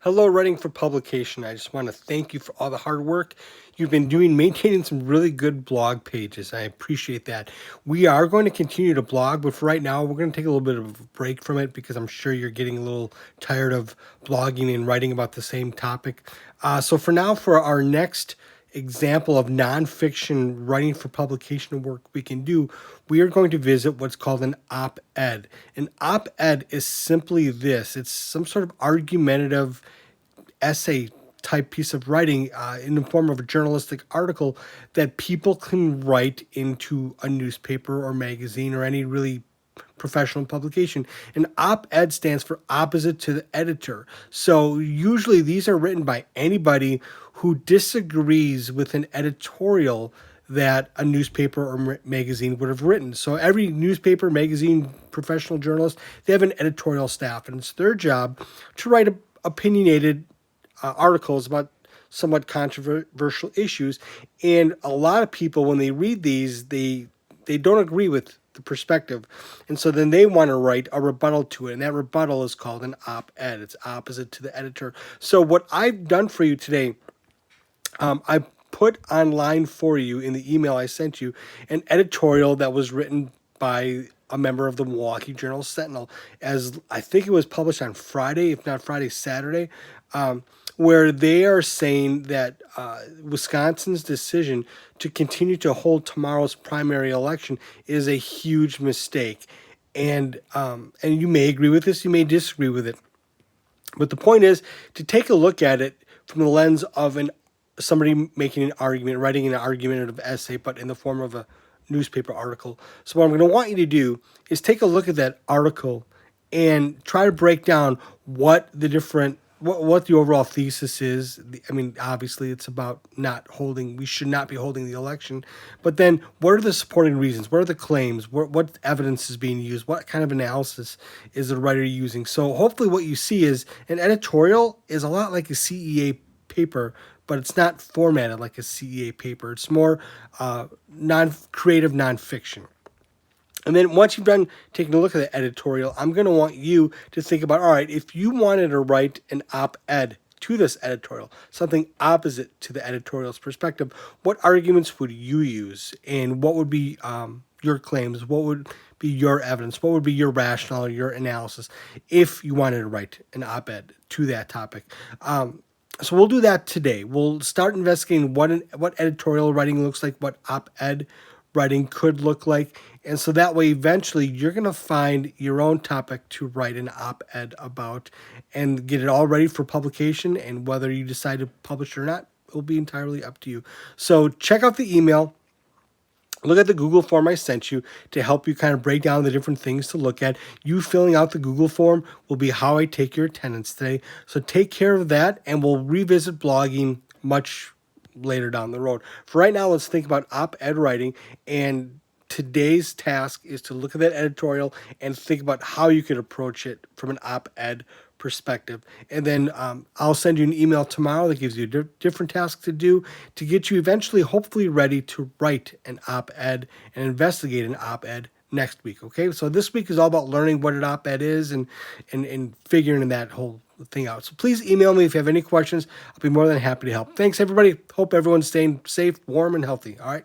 Hello, Writing for Publication. I just want to thank you for all the hard work you've been doing, maintaining some really good blog pages. I appreciate that. We are going to continue to blog, but for right now, we're going to take a little bit of a break from it because I'm sure you're getting a little tired of blogging and writing about the same topic. So for now, for our next example of nonfiction writing for publication work we can do, we are going to visit what's called an op-ed. An op-ed is simply this. It's some sort of argumentative essay type piece of writing in the form of a journalistic article that people can write into a newspaper or magazine or any really professional publication. An op-ed stands for opposite to the editor. So usually these are written by anybody who disagrees with an editorial that a newspaper or magazine would have written. So every newspaper, magazine, professional journalist, they have an editorial staff, and it's their job to write opinionated articles about somewhat controversial issues. And a lot of people, when they read these, they don't agree with the perspective, and so then they want to write a rebuttal to it, and that rebuttal is called an op-ed. It's opposite to the editor. So what I've done for you today, I put online for you in the email I sent you an editorial that was written by a member of the Milwaukee Journal Sentinel, as I think it was published on Friday, if not Friday, Saturday, where they are saying that Wisconsin's decision to continue to hold tomorrow's primary election is a huge mistake. And you may agree with this, you may disagree with it. But the point is to take a look at it from the lens of somebody making an argument, writing an argumentative essay, but in the form of a newspaper article. So what I'm going to want you to do is take a look at that article and try to break down what the overall thesis is. I mean, obviously it's about we should not be holding the election, but then what are the supporting reasons? What are the claims? What evidence is being used? What kind of analysis is the writer using? So hopefully what you see is an editorial is a lot like a CEA paper, but it's not formatted like a CEA paper. It's more non-creative nonfiction. And then once you've done taking a look at the editorial, I'm going to want you to think about, all right, if you wanted to write an op-ed to this editorial, something opposite to the editorial's perspective, what arguments would you use? And what would be your claims? What would be your evidence? What would be your rationale or your analysis if you wanted to write an op-ed to that topic? So we'll do that today. We'll start investigating what editorial writing looks like, what op-ed writing could look like. And so that way, eventually, you're going to find your own topic to write an op-ed about and get it all ready for publication. And whether you decide to publish it or not, it will be entirely up to you. So check out the email. Look at the Google form I sent you to help you kind of break down the different things to look at. You filling out the Google form will be how I take your attendance today. So take care of that, and we'll revisit blogging much later down the road. For right now, let's think about op-ed writing, and today's task is to look at that editorial and think about how you could approach it from an op-ed perspective. And then I'll send you an email tomorrow that gives you a different task to do to get you eventually, hopefully, ready to write an op-ed and investigate an op-ed next week. Okay, so this week is all about learning what an op-ed is and figuring that whole thing out. So please email me if you have any questions. I'll be more than happy to help. Thanks, everybody. Hope everyone's staying safe, warm, and healthy. All right.